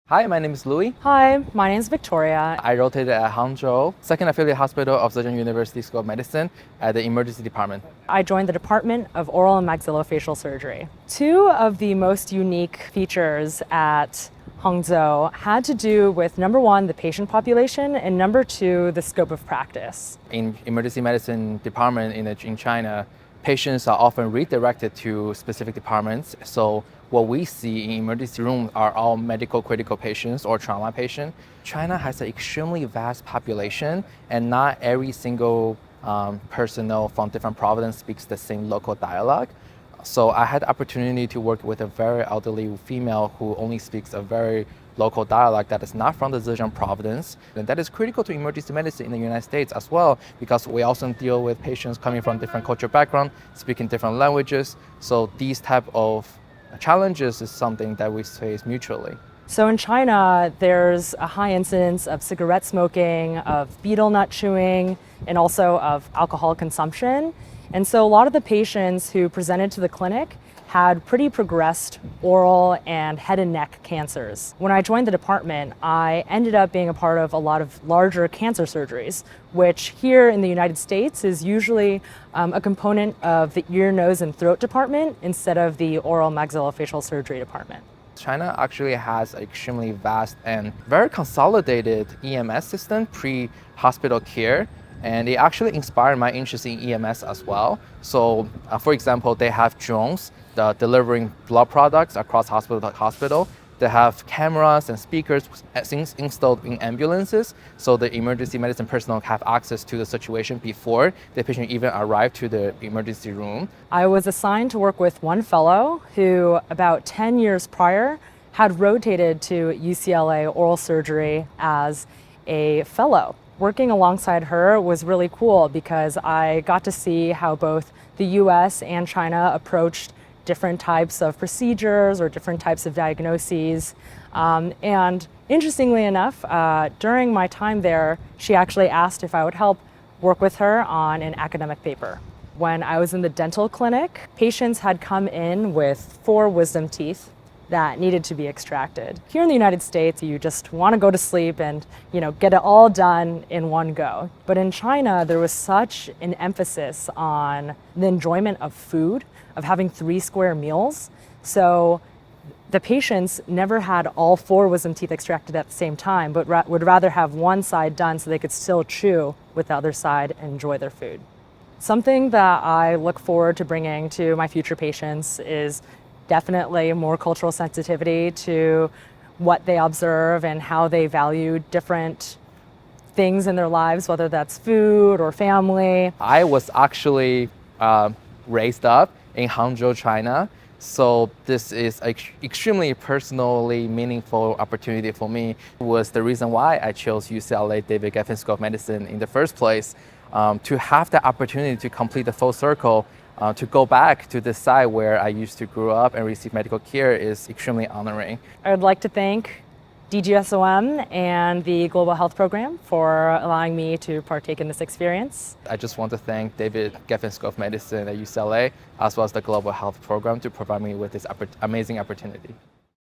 Hi, my name is Louie. Hi, my name is Victoria. I rotated at Hangzhou, second affiliate hospital of Zhejiang University School of Medicine at the emergency department. I joined the Department of Oral and Maxillofacial Surgery. Two of the most unique features at Hangzhou had to do with number one, the patient population, and number two, the scope of practice. In emergency medicine department in China, patients are often redirected to specific departments. So what we see in emergency room are all medical critical patients or trauma patients. China has an extremely vast population, and not every single personnel from different provinces speaks the same local dialect. So I had the opportunity to work with a very elderly female who only speaks a very local dialect that is not from the Zhejiang province. And that is critical to emergency medicine in the United States as well, because we also deal with patients coming from different cultural backgrounds, speaking different languages. So these type of challenges is something that we face mutually. So in China, there's a high incidence of cigarette smoking, of betel nut chewing, and also of alcohol consumption. And so a lot of the patients who presented to the clinic had pretty progressed oral and head and neck cancers. When I joined the department, I ended up being a part of a lot of larger cancer surgeries, which here in the United States is usually a component of the ear, nose, and throat department instead of the oral maxillofacial surgery department. China actually has an extremely vast and very consolidated EMS system, pre-hospital care. And it actually inspired my interest in EMS as well. So, for example, they have drones delivering blood products across hospital to hospital. They have cameras and speakers installed in ambulances, so the emergency medicine personnel have access to the situation before the patient even arrived to the emergency room. I was assigned to work with one fellow who, about 10 years prior, had rotated to UCLA oral surgery as a fellow. Working alongside her was really cool because I got to see how both the US and China approached different types of procedures or different types of diagnoses. And interestingly enough, during my time there, she actually asked if I would help work with her on an academic paper. When I was in the dental clinic, patients had come in with 4 wisdom teeth that needed to be extracted. Here in the United States, you just want to go to sleep and get it all done in one go. But in China, there was such an emphasis on the enjoyment of food, of having 3 square meals. So the patients never had all 4 wisdom teeth extracted at the same time, but would rather have one side done so they could still chew with the other side and enjoy their food. Something that I look forward to bringing to my future patients is definitely more cultural sensitivity to what they observe and how they value different things in their lives, whether that's food or family. I was actually raised up in Hangzhou, China. So this is an extremely personally meaningful opportunity for me. It was the reason why I chose UCLA David Geffen School of Medicine in the first place, to have the opportunity to complete the full circle. To go back to the site where I used to grow up and receive medical care is extremely honoring. I would like to thank DGSOM and the Global Health Program for allowing me to partake in this experience. I just want to thank David Geffen School of Medicine at UCLA, as well as the Global Health Program, to provide me with this amazing opportunity.